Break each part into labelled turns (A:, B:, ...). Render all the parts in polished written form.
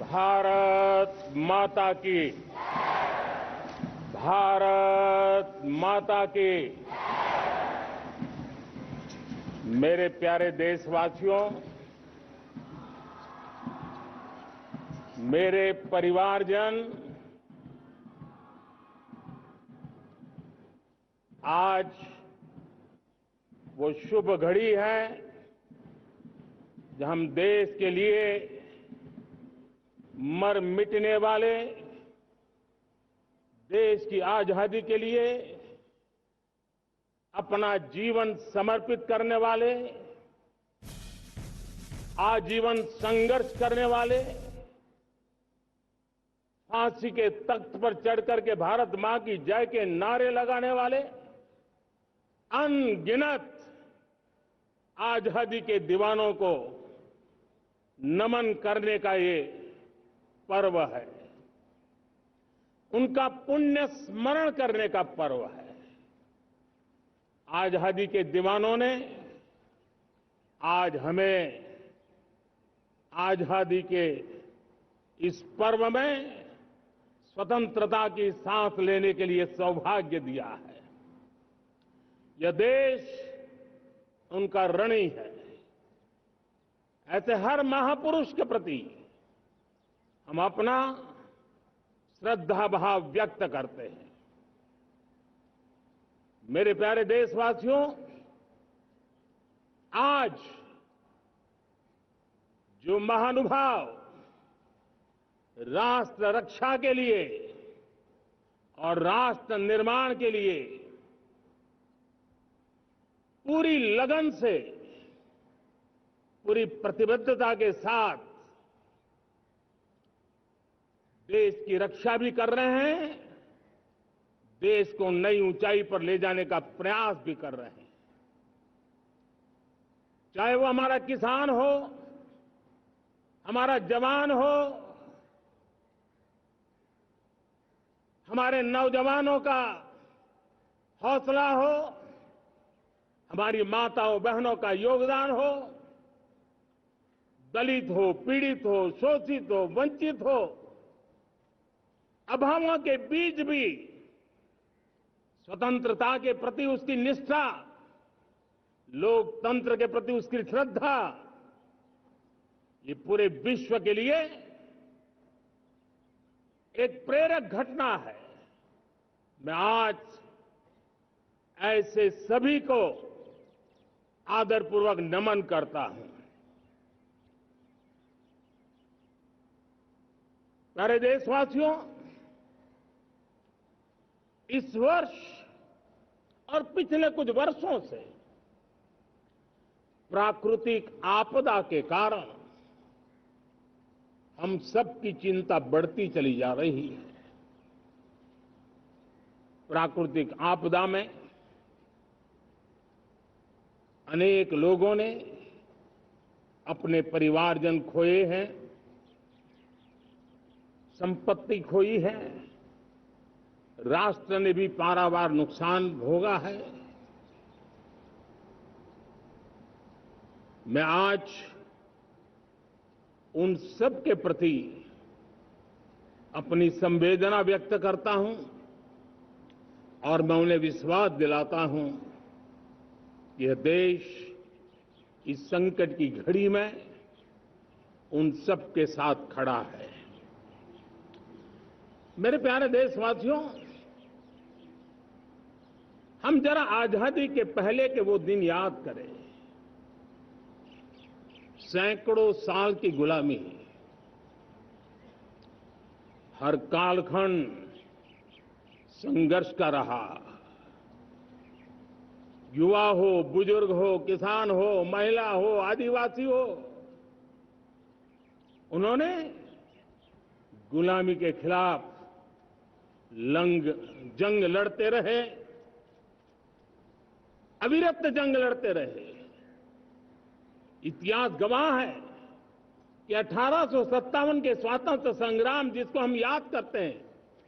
A: भारत माता की। भारत माता की। मेरे प्यारे देशवासियों, मेरे परिवारजन, आज वो शुभ घड़ी है जब हम देश के लिए मर मिटने वाले, देश की आजादी के लिए अपना जीवन समर्पित करने वाले, आजीवन संघर्ष करने वाले, फांसी के तख्त पर चढ़कर के भारत मां की जय के नारे लगाने वाले अनगिनत आजादी के दीवानों को नमन करने का ये पर्व है, उनका पुण्य स्मरण करने का पर्व है। आजादी के दीवानों ने आज हमें आजादी के इस पर्व में स्वतंत्रता की सांस लेने के लिए सौभाग्य दिया है। यह देश उनका ऋणी है। ऐसे हर महापुरुष के प्रति हम अपना श्रद्धा भाव व्यक्त करते हैं। मेरे प्यारे देशवासियों, आज जो महानुभाव राष्ट्र रक्षा के लिए और राष्ट्र निर्माण के लिए पूरी लगन से, पूरी प्रतिबद्धता के साथ देश की रक्षा भी कर रहे हैं, देश को नई ऊंचाई पर ले जाने का प्रयास भी कर रहे हैं। चाहे वो हमारा किसान हो, हमारा जवान हो, हमारे नौजवानों का हौसला हो, हमारी माताओं बहनों का योगदान हो, दलित हो, पीड़ित हो, शोषित हो, वंचित हो, अभावों के बीच भी स्वतंत्रता के प्रति उसकी निष्ठा, लोकतंत्र के प्रति उसकी श्रद्धा, ये पूरे विश्व के लिए एक प्रेरक घटना है। मैं आज ऐसे सभी को आदरपूर्वक नमन करता हूं। प्यारे देशवासियों, इस वर्ष और पिछले कुछ वर्षों से प्राकृतिक आपदा के कारण हम सबकी चिंता बढ़ती चली जा रही है। प्राकृतिक आपदा में अनेक लोगों ने अपने परिवारजन खोए हैं, संपत्ति खोई है, राष्ट्र ने भी पारावार नुकसान भोगा है। मैं आज उन सब के प्रति अपनी संवेदना व्यक्त करता हूं और मैं उन्हें विश्वास दिलाता हूं कि यह देश इस संकट की घड़ी में उन सब के साथ खड़ा है। मेरे प्यारे देशवासियों, हम जरा आजादी के पहले के वो दिन याद करें। सैकड़ों साल की गुलामी, हर कालखंड संघर्ष का रहा। युवा हो, बुजुर्ग हो, किसान हो, महिला हो, आदिवासी हो, उन्होंने गुलामी के खिलाफ जंग लड़ते रहे, अविरत जंग लड़ते रहे। इतिहास गवाह है कि 1857 के स्वातंत्र संग्राम जिसको हम याद करते हैं,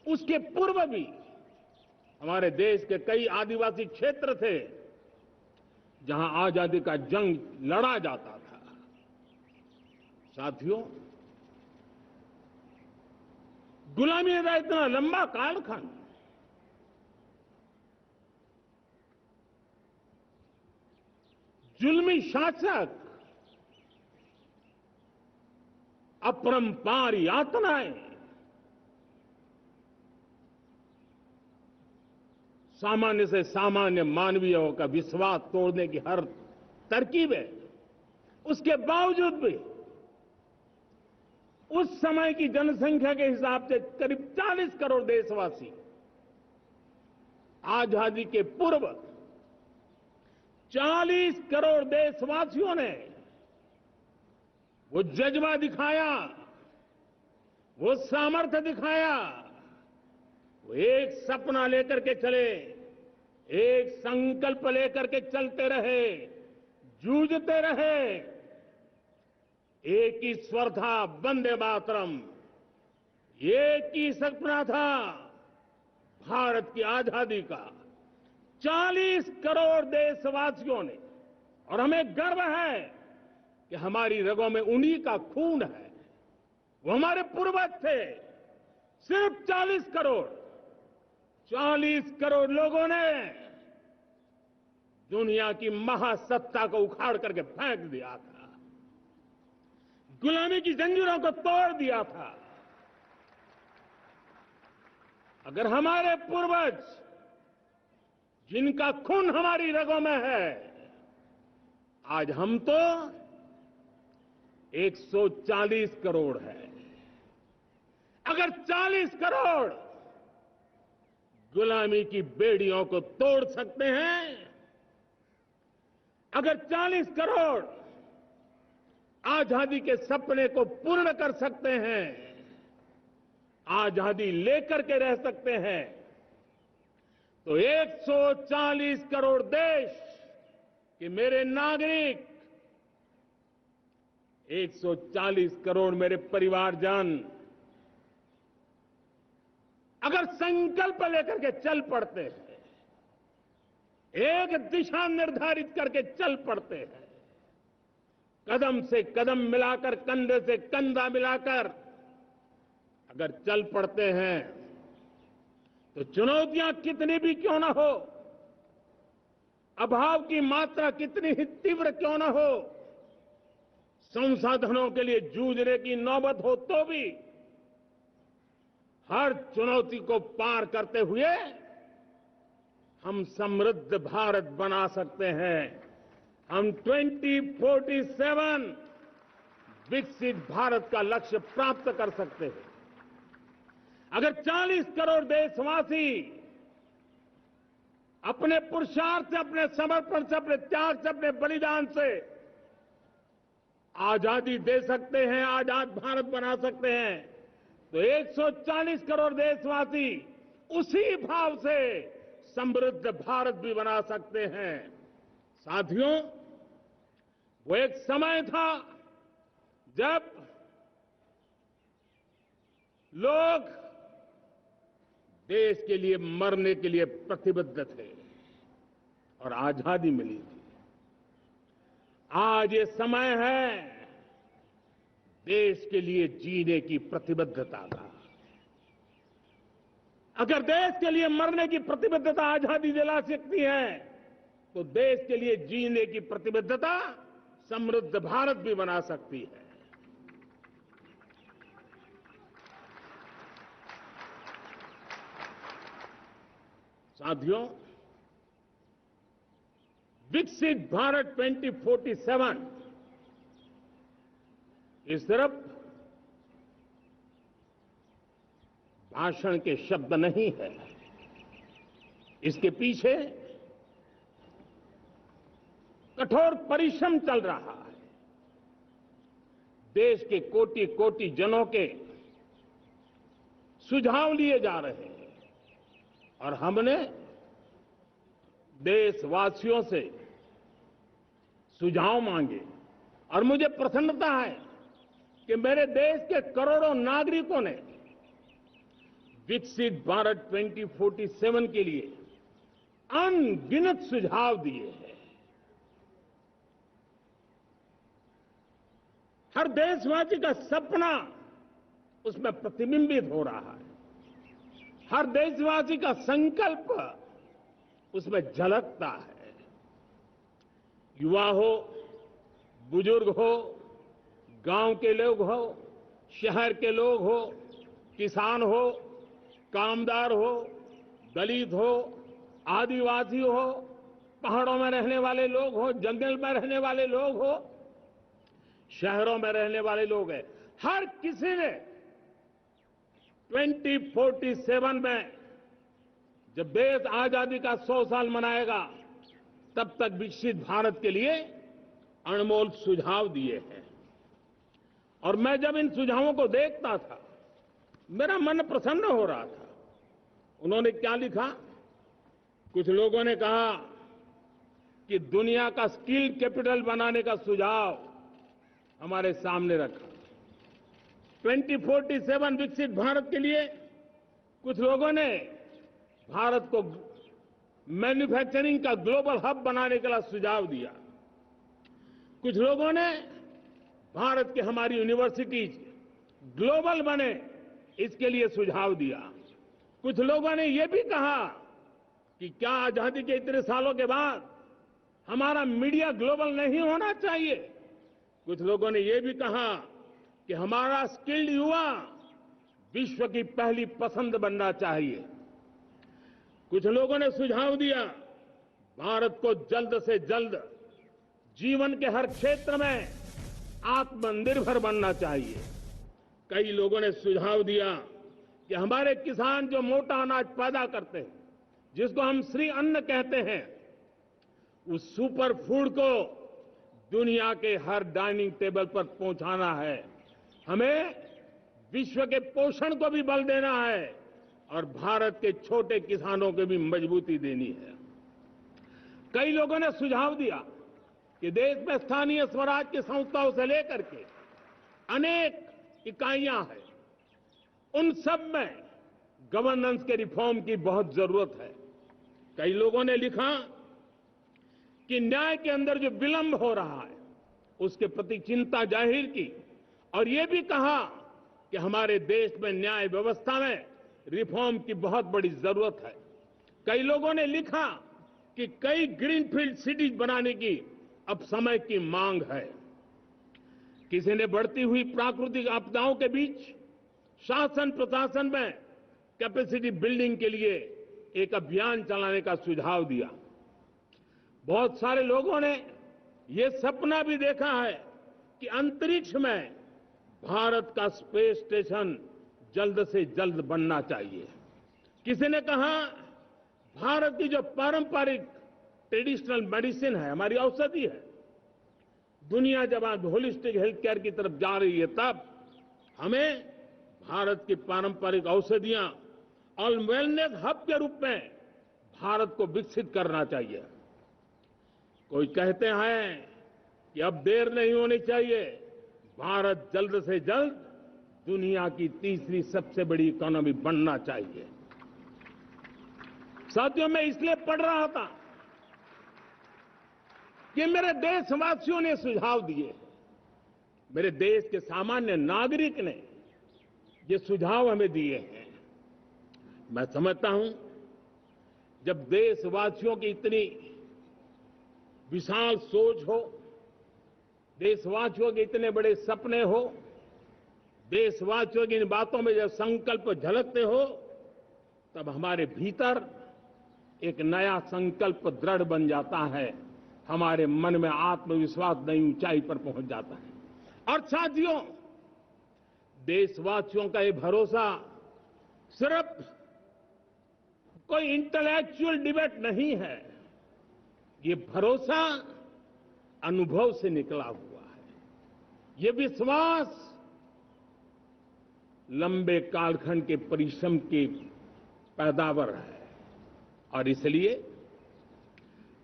A: उसके पूर्व भी हमारे देश के कई आदिवासी क्षेत्र थे जहां आजादी का जंग लड़ा जाता था। साथियों, गुलामी का इतना लंबा कालखंड, जुल्मी शासक, अपरंपार यातनाएं, सामान्य से सामान्य मानवीयों का विश्वास तोड़ने की हर तरकीब है। उसके बावजूद भी उस समय की जनसंख्या के हिसाब से करीब 40 करोड़ देशवासी आजादी के पूर्व 40 करोड़ देशवासियों ने वो जज्बा दिखाया, वो सामर्थ्य दिखाया, वो एक सपना लेकर के चले, एक संकल्प लेकर के चलते रहे, जूझते रहे। एक ही स्वर था, वंदे मातरम। एक ही सपना था, भारत की आजादी का। 40 करोड़ देशवासियों ने, और हमें गर्व है कि हमारी रगों में उन्हीं का खून है। वो हमारे पूर्वज थे। सिर्फ 40 करोड़ लोगों ने दुनिया की महासत्ता को उखाड़ करके फेंक दिया था, गुलामी की जंजीरों को तोड़ दिया था। अगर हमारे पूर्वज, जिनका खून हमारी रगों में है, आज हम तो 140 करोड़ है। अगर 40 करोड़ गुलामी की बेड़ियों को तोड़ सकते हैं, अगर 40 करोड़ आजादी के सपने को पूर्ण कर सकते हैं, आजादी लेकर के रह सकते हैं, तो 140 करोड़ देश के मेरे नागरिक, 140 करोड़ मेरे परिवारजन अगर संकल्प लेकर के चल पड़ते हैं, एक दिशा निर्धारित करके चल पड़ते हैं, कदम से कदम मिलाकर, कंधे से कंधा मिलाकर अगर चल पड़ते हैं, तो चुनौतियां कितनी भी क्यों ना हो, अभाव की मात्रा कितनी ही तीव्र क्यों ना हो, संसाधनों के लिए जूझने की नौबत हो तो भी हर चुनौती को पार करते हुए हम समृद्ध भारत बना सकते हैं। हम 2047 विकसित भारत का लक्ष्य प्राप्त कर सकते हैं। अगर 40 करोड़ देशवासी अपने पुरुषार्थ से, अपने समर्पण से, अपने त्याग से, अपने बलिदान से आजादी दे सकते हैं, आजाद भारत बना सकते हैं, तो 140 करोड़ देशवासी उसी भाव से समृद्ध भारत भी बना सकते हैं। साथियों, वो एक समय था जब लोग देश के लिए मरने के लिए प्रतिबद्ध थे और आजादी मिली थी। आज ये समय है देश के लिए जीने की प्रतिबद्धता का। अगर देश के लिए मरने की प्रतिबद्धता आजादी दिला सकती है, तो देश के लिए जीने की प्रतिबद्धता समृद्ध भारत भी बना सकती है। साथियों, विकसित भारत 2047 ये सिर्फ भाषण के शब्द नहीं है। इसके पीछे कठोर परिश्रम चल रहा है। देश के कोटि कोटि जनों के सुझाव लिए जा रहे हैं और हमने देशवासियों से सुझाव मांगे। और मुझे प्रसन्नता है कि मेरे देश के करोड़ों नागरिकों ने विकसित भारत 2047 के लिए अनगिनत सुझाव दिए हैं। हर देशवासी का सपना उसमें प्रतिबिंबित हो रहा है। हर देशवासी का संकल्प उसमें झलकता है। युवा हो, बुजुर्ग हो, गांव के लोग हो, शहर के लोग हो, किसान हो, कामदार हो, दलित हो, आदिवासी हो, पहाड़ों में रहने वाले लोग हो, जंगल में रहने वाले लोग हो, शहरों में रहने वाले लोग हैं। हर किसी ने 2047 में जब देश आजादी का 100 साल मनाएगा, तब तक विकसित भारत के लिए अनमोल सुझाव दिए हैं। और मैं जब इन सुझावों को देखता था, मेरा मन प्रसन्न हो रहा था। उन्होंने क्या लिखा? कुछ लोगों ने कहा कि दुनिया का स्किल कैपिटल बनाने का सुझाव हमारे सामने रखा। 2047 विकसित भारत के लिए कुछ लोगों ने भारत को मैन्युफैक्चरिंग का ग्लोबल हब बनाने के लिए सुझाव दिया। कुछ लोगों ने भारत की हमारी यूनिवर्सिटीज ग्लोबल बने, इसके लिए सुझाव दिया। कुछ लोगों ने यह भी कहा कि क्या आजादी के इतने सालों के बाद हमारा मीडिया ग्लोबल नहीं होना चाहिए। कुछ लोगों ने यह भी कहा कि हमारा स्किल्ड युवा विश्व की पहली पसंद बनना चाहिए। कुछ लोगों ने सुझाव दिया भारत को जल्द से जल्द जीवन के हर क्षेत्र में आत्मनिर्भर बनना चाहिए। कई लोगों ने सुझाव दिया कि हमारे किसान जो मोटा अनाज पैदा करते हैं, जिसको हम श्री अन्न कहते हैं, उस सुपर फूड को दुनिया के हर डाइनिंग टेबल पर पहुंचाना है। हमें विश्व के पोषण को भी बल देना है और भारत के छोटे किसानों को भी मजबूती देनी है। कई लोगों ने सुझाव दिया कि देश में स्थानीय स्वराज की संस्थाओं से लेकर के अनेक इकाइयां हैं, उन सब में गवर्नेंस के रिफॉर्म की बहुत जरूरत है। कई लोगों ने लिखा कि न्याय के अंदर जो विलंब हो रहा है, उसके प्रति चिंता जाहिर की और ये भी कहा कि हमारे देश में न्याय व्यवस्था में रिफॉर्म की बहुत बड़ी जरूरत है। कई लोगों ने लिखा कि कई ग्रीनफील्ड सिटीज बनाने की अब समय की मांग है। किसी ने बढ़ती हुई प्राकृतिक आपदाओं के बीच शासन प्रशासन में कैपेसिटी बिल्डिंग के लिए एक अभियान चलाने का सुझाव दिया। बहुत सारे लोगों ने यह सपना भी देखा है कि अंतरिक्ष में भारत का स्पेस स्टेशन जल्द से जल्द बनना चाहिए। किसी ने कहा भारत की जो पारंपरिक ट्रेडिशनल मेडिसिन है, हमारी औषधि है, दुनिया जब आज होलिस्टिक हेल्थ केयर की तरफ जा रही है, तब हमें भारत की पारंपरिक औषधियां और वेलनेस हब के रूप में भारत को विकसित करना चाहिए। कोई कहते हैं कि अब देर नहीं होनी चाहिए, भारत जल्द से जल्द दुनिया की तीसरी सबसे बड़ी इकोनॉमी बनना चाहिए। साथियों, मैं इसलिए पढ़ रहा था कि मेरे देशवासियों ने सुझाव दिए, मेरे देश के सामान्य नागरिक ने ये सुझाव हमें दिए हैं। मैं समझता हूं, जब देशवासियों की इतनी विशाल सोच हो, देशवासियों के इतने बड़े सपने हो, देशवासियों की इन बातों में जब संकल्प झलकते हो, तब हमारे भीतर एक नया संकल्प दृढ़ बन जाता है, हमारे मन में आत्मविश्वास नई ऊंचाई पर पहुंच जाता है। और साथियों, देशवासियों का ये भरोसा सिर्फ कोई इंटेलेक्चुअल डिबेट नहीं है, ये भरोसा अनुभव से निकला हुआ है। ये विश्वास लंबे कालखंड के परिश्रम की पैदावार है और इसलिए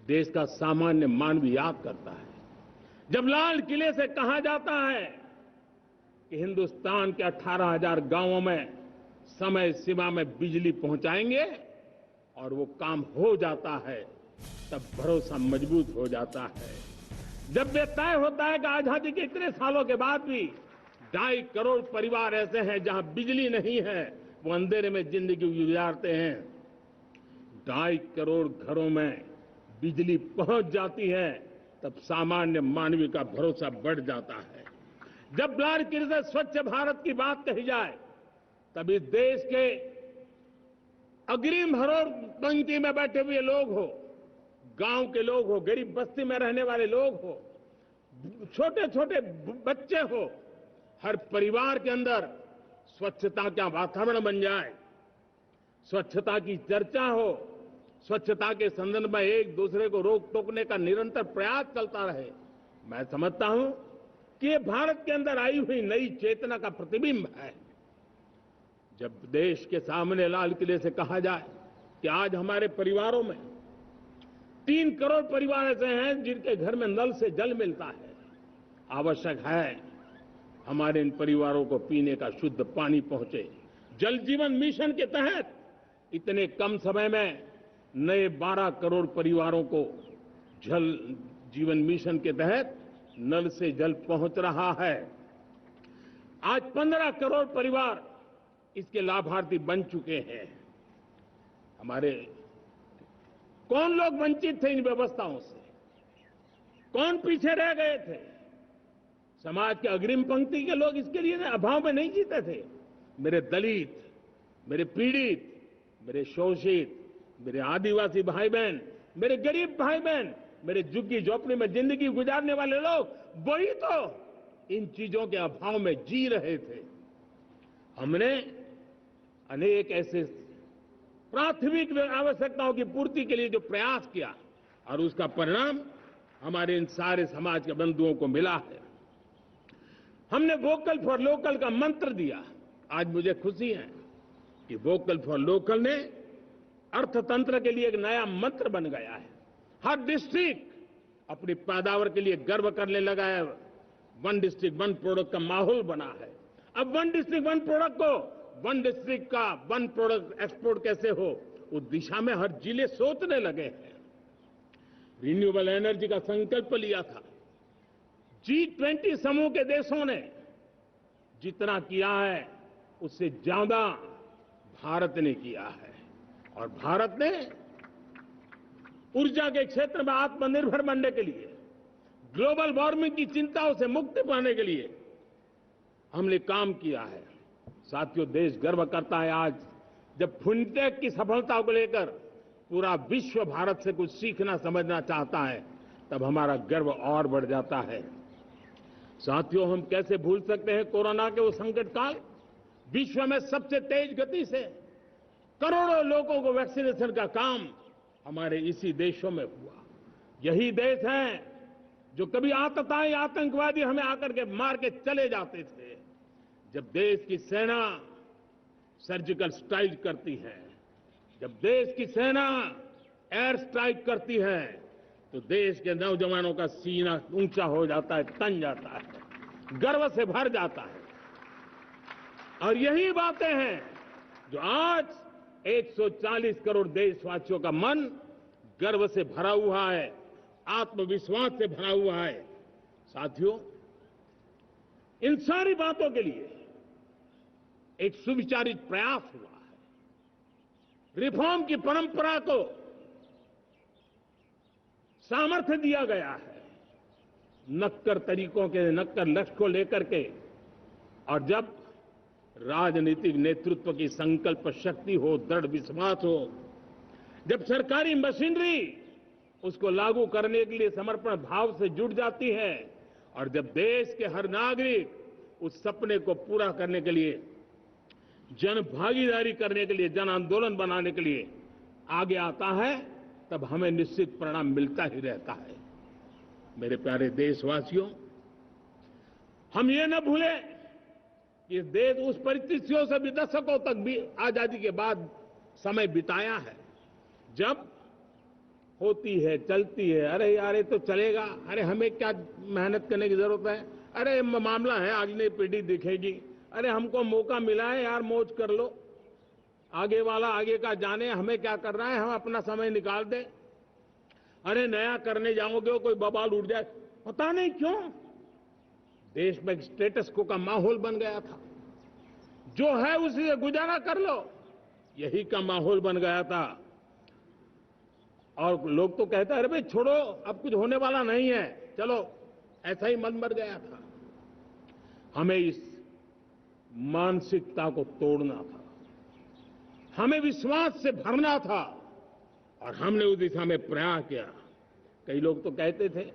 A: देश का सामान्य मानव याद करता है जब लाल किले से कहा जाता है कि हिंदुस्तान के 18,000 गांवों में समय सीमा में बिजली पहुंचाएंगे और वो काम हो जाता है, तब भरोसा मजबूत हो जाता है। जब ये तय होता है कि आजादी के इतने सालों के बाद भी 2.5 करोड़ परिवार ऐसे हैं जहां बिजली नहीं है, वो अंधेरे में जिंदगी गुजारते हैं। 2.5 करोड़ घरों में बिजली पहुंच जाती है, तब सामान्य मानवीय का भरोसा बढ़ जाता है। जब लालकिले से स्वच्छ भारत की बात कही जाए, तब इस देश के अग्रिम हरोड़ पंक्ति में बैठे हुए लोग हो, गांव के लोग हो, गरीब बस्ती में रहने वाले लोग हो, छोटे छोटे बच्चे हो, हर परिवार के अंदर स्वच्छता का वातावरण बन जाए, स्वच्छता की चर्चा हो, स्वच्छता के संदर्भ में एक दूसरे को रोक टोकने का निरंतर प्रयास चलता रहे। मैं समझता हूं कि ये भारत के अंदर आई हुई नई चेतना का प्रतिबिंब है। जब देश के सामने लाल किले से कहा जाए कि आज हमारे परिवारों में 3 करोड़ परिवार ऐसे हैं जिनके घर में नल से जल मिलता है, आवश्यक है हमारे इन परिवारों को पीने का शुद्ध पानी पहुंचे। जल जीवन मिशन के तहत इतने कम समय में नए 12 करोड़ परिवारों को जल जीवन मिशन के तहत नल से जल पहुंच रहा है। आज 15 करोड़ परिवार इसके लाभार्थी बन चुके हैं। हमारे कौन लोग वंचित थे इन व्यवस्थाओं से, कौन पीछे रह गए थे? समाज के अग्रिम पंक्ति के लोग इसके लिए अभाव में नहीं जीते थे। मेरे दलित, मेरे पीड़ित, मेरे शोषित, मेरे आदिवासी भाई बहन, मेरे गरीब भाई बहन, मेरे झुग्गी झोपड़ी में जिंदगी गुजारने वाले लोग, वही तो इन चीजों के अभाव में जी रहे थे। हमने अनेक ऐसे प्राथमिक आवश्यकताओं की पूर्ति के लिए जो प्रयास किया और उसका परिणाम हमारे इन सारे समाज के बंधुओं को मिला है। हमने वोकल फॉर लोकल का मंत्र दिया। आज मुझे खुशी है कि वोकल फॉर लोकल ने अर्थतंत्र के लिए एक नया मंत्र बन गया है। हर डिस्ट्रिक्ट अपनी पैदावार के लिए गर्व करने लगा है। 1 डिस्ट्रिक्ट 1 प्रोडक्ट का माहौल बना है। अब 1 डिस्ट्रिक्ट 1 प्रोडक्ट को 1 डिस्ट्रिक्ट का 1 प्रोडक्ट एक्सपोर्ट कैसे हो, उस दिशा में हर जिले सोचने लगे हैं। रिन्यूएबल एनर्जी का संकल्प लिया था। G20 समूह के देशों ने जितना किया है उससे ज्यादा भारत ने किया है, और भारत ने ऊर्जा के क्षेत्र में आत्मनिर्भर बनने के लिए, ग्लोबल वार्मिंग की चिंताओं से मुक्ति पाने के लिए हमने काम किया है। साथियों, देश गर्व करता है आज जब फिनटेक की सफलता को लेकर पूरा विश्व भारत से कुछ सीखना समझना चाहता है, तब हमारा गर्व और बढ़ जाता है। साथियों, हम कैसे भूल सकते हैं कोरोना के वो संकट काल। विश्व में सबसे तेज गति से करोड़ों लोगों को वैक्सीनेशन का काम हमारे इसी देशों में हुआ। यही देश हैं जो कभी आतताई आतंकवादी हमें आकर के मार के चले जाते थे। जब देश की सेना सर्जिकल स्ट्राइक करती है, जब देश की सेना एयर स्ट्राइक करती है, तो देश के नौजवानों का सीना ऊंचा हो जाता है, तन जाता है, गर्व से भर जाता है। और यही बातें हैं जो आज 140 करोड़ देशवासियों का मन गर्व से भरा हुआ है, आत्मविश्वास से भरा हुआ है। साथियों, इन सारी बातों के लिए एक सुविचारित प्रयास हुआ है। रिफॉर्म की परंपरा को सामर्थ्य दिया गया है, नक्कर तरीकों के, नक्कर लक्ष्य को लेकर के। और जब राजनीतिक नेतृत्व की संकल्प शक्ति हो, दृढ़ विश्वास हो, जब सरकारी मशीनरी उसको लागू करने के लिए समर्पण भाव से जुट जाती है, और जब देश के हर नागरिक उस सपने को पूरा करने के लिए, जन भागीदारी करने के लिए, जन आंदोलन बनाने के लिए आगे आता है, तब हमें निश्चित परिणाम मिलता ही रहता है। मेरे प्यारे देशवासियों, हम ये न भूलें कि देश उस परिस्थितियों से भी दशकों तक भी आजादी के बाद समय बिताया है, जब होती है, चलती है, अरे यार ये तो चलेगा, अरे हमें क्या मेहनत करने की जरूरत है, अरे मामला है अगली पीढ़ी दिखेगी, अरे हमको मौका मिला है यार, मौज कर लो, आगे वाला आगे का जाने, हमें क्या कर रहा है, हम अपना समय निकाल दें, अरे नया करने जाओगे कोई बवाल उठ जाए। पता नहीं क्यों देश में एक स्टेटस को का माहौल बन गया था। जो है उसी से गुजारा कर लो, यही का माहौल बन गया था। और लोग तो कहते हैं अरे भाई छोड़ो, अब कुछ होने वाला नहीं है, चलो, ऐसा ही मन बन गया था। हमें इस मानसिकता को तोड़ना था, हमें विश्वास से भरना था, और हमने उस दिशा में प्रयास किया। कई लोग तो कहते थे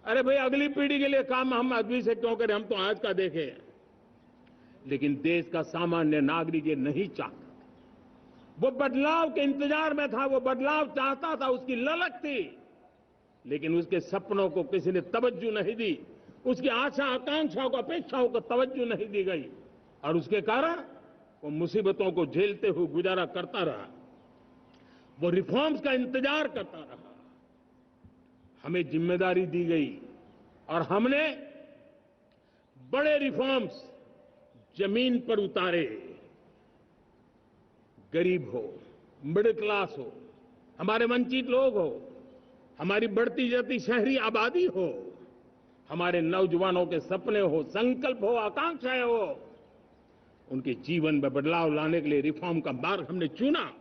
A: अरे भाई अगली पीढ़ी के लिए काम हम अभी से क्यों करें, हम तो आज का देखें। लेकिन देश का सामान्य नागरिक ये नहीं चाहता, वो बदलाव के इंतजार में था, वो बदलाव चाहता था, उसकी ललक थी, लेकिन उसके सपनों को किसी ने तवज्जो नहीं दी, उसकी आशा आकांक्षाओं को अपेक्षाओं को तवज्जो नहीं दी गई, और उसके कारण वो मुसीबतों को झेलते हुए गुजारा करता रहा, वो रिफॉर्म्स का इंतजार करता रहा। हमें जिम्मेदारी दी गई और हमने बड़े रिफॉर्म्स जमीन पर उतारे। गरीब हो, मिडिल क्लास हो, हमारे वंचित लोग हो, हमारी बढ़ती जाती शहरी आबादी हो, हमारे नौजवानों के सपने हो, संकल्प हो, आकांक्षाएं हो, उनके जीवन में बदलाव लाने के लिए रिफॉर्म का मार्ग हमने चुना।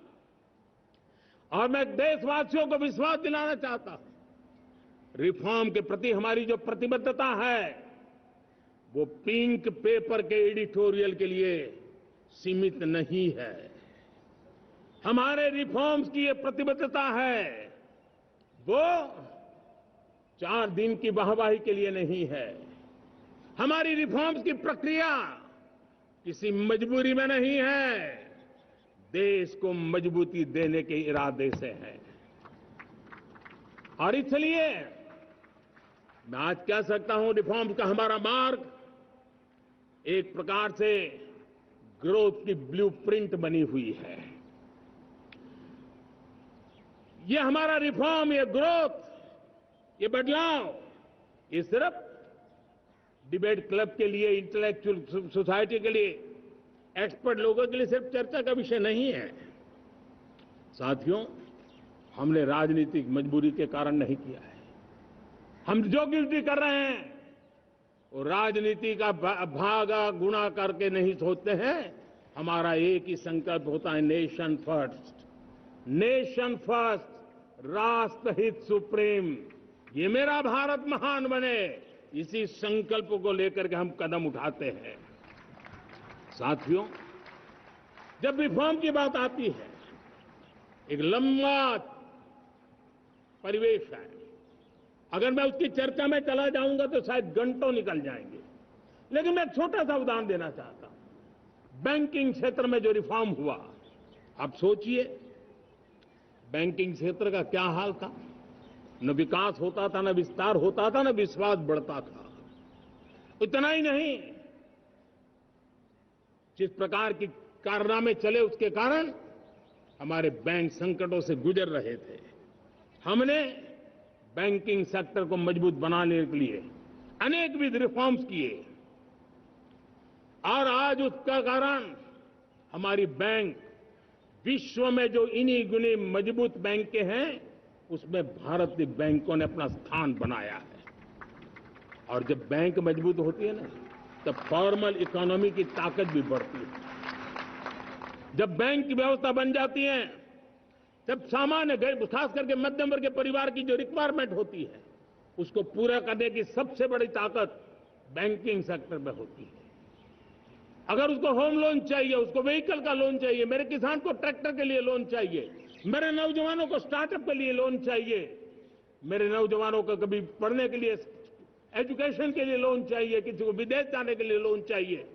A: और मैं देशवासियों को विश्वास दिलाना चाहता हूं, रिफॉर्म के प्रति हमारी जो प्रतिबद्धता है वो पिंक पेपर के एडिटोरियल के लिए सीमित नहीं है। हमारे रिफॉर्म्स की ये प्रतिबद्धता है, वो 4 दिन की वाहवाही के लिए नहीं है। हमारी रिफॉर्म्स की प्रक्रिया किसी मजबूरी में नहीं है, देश को मजबूती देने के इरादे से है। और इसलिए मैं आज कह सकता हूं, रिफॉर्म का हमारा मार्ग एक प्रकार से ग्रोथ की ब्लूप्रिंट बनी हुई है। ये हमारा रिफॉर्म, ये ग्रोथ, ये बदलाव, ये सिर्फ डिबेट क्लब के लिए, इंटेलेक्चुअल सोसाइटी के लिए, एक्सपर्ट लोगों के लिए सिर्फ चर्चा का विषय नहीं है। साथियों, हमने राजनीतिक मजबूरी के कारण नहीं किया है। हम जो कुछ भी कर रहे हैं वो राजनीति का भागा गुणा करके नहीं सोचते हैं। हमारा एक ही संकल्प होता है, नेशन फर्स्ट, नेशन फर्स्ट, राष्ट्रहित सुप्रीम, ये मेरा भारत महान बने, इसी संकल्प को लेकर के हम कदम उठाते हैं। साथियों, जब रिफॉर्म की बात आती है, एक लंबा परिवेश है। अगर मैं उसकी चर्चा में चला जाऊंगा तो शायद घंटों निकल जाएंगे, लेकिन मैं छोटा सा उदाहरण देना चाहता हूं। बैंकिंग क्षेत्र में जो रिफॉर्म हुआ, आप सोचिए बैंकिंग क्षेत्र का क्या हाल था। न विकास होता था, न विस्तार होता था, न विश्वास बढ़ता था। इतना ही नहीं, जिस प्रकार की कारनामे चले उसके कारण हमारे बैंक संकटों से गुजर रहे थे। हमने बैंकिंग सेक्टर को मजबूत बनाने के लिए अनेकविध रिफॉर्म्स किए, और आज उसका कारण हमारी बैंक विश्व में जो इन्हीं गुनी मजबूत बैंकें हैं, उसमें भारतीय बैंकों ने अपना स्थान बनाया है। और जब बैंक मजबूत होती है ना, तब फॉर्मल इकोनॉमी की ताकत भी बढ़ती है। जब बैंक की व्यवस्था बन जाती है, तब सामान्य खास करके मध्यम वर्ग के परिवार की जो रिक्वायरमेंट होती है, उसको पूरा करने की सबसे बड़ी ताकत बैंकिंग सेक्टर में होती है। अगर उसको होम लोन चाहिए, उसको व्हीकल का लोन चाहिए, मेरे किसान को ट्रैक्टर के लिए लोन चाहिए, मेरे नौजवानों को स्टार्टअप के लिए लोन चाहिए, मेरे नौजवानों को कभी पढ़ने के लिए, एजुकेशन के लिए लोन चाहिए, किसी को विदेश जाने के लिए लोन चाहिए,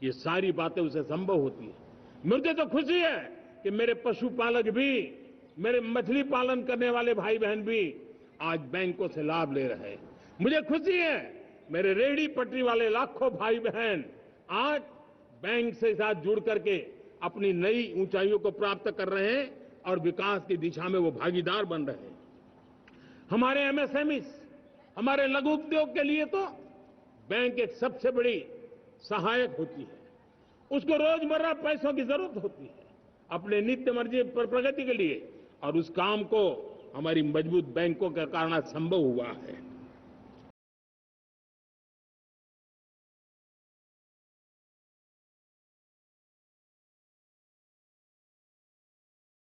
A: ये सारी बातें उसे संभव होती है। मुझे तो खुशी है कि मेरे पशुपालक भी, मेरे मछली पालन करने वाले भाई बहन भी आज बैंकों से लाभ ले रहे हैं। मुझे खुशी है मेरे रेहड़ी पटरी वाले लाखों भाई बहन आज बैंक से साथ जुड़ करके अपनी नई ऊंचाइयों को प्राप्त कर रहे हैं और विकास की दिशा में वो भागीदार बन रहे हैं। हमारे एमएसएमई, हमारे लघु उद्योग के लिए तो बैंक एक सबसे बड़ी सहायक होती है। उसको रोजमर्रा पैसों की जरूरत होती है अपने नित्य मर्जी पर प्रगति के लिए, और उस काम को हमारी मजबूत बैंकों के कारण संभव हुआ है।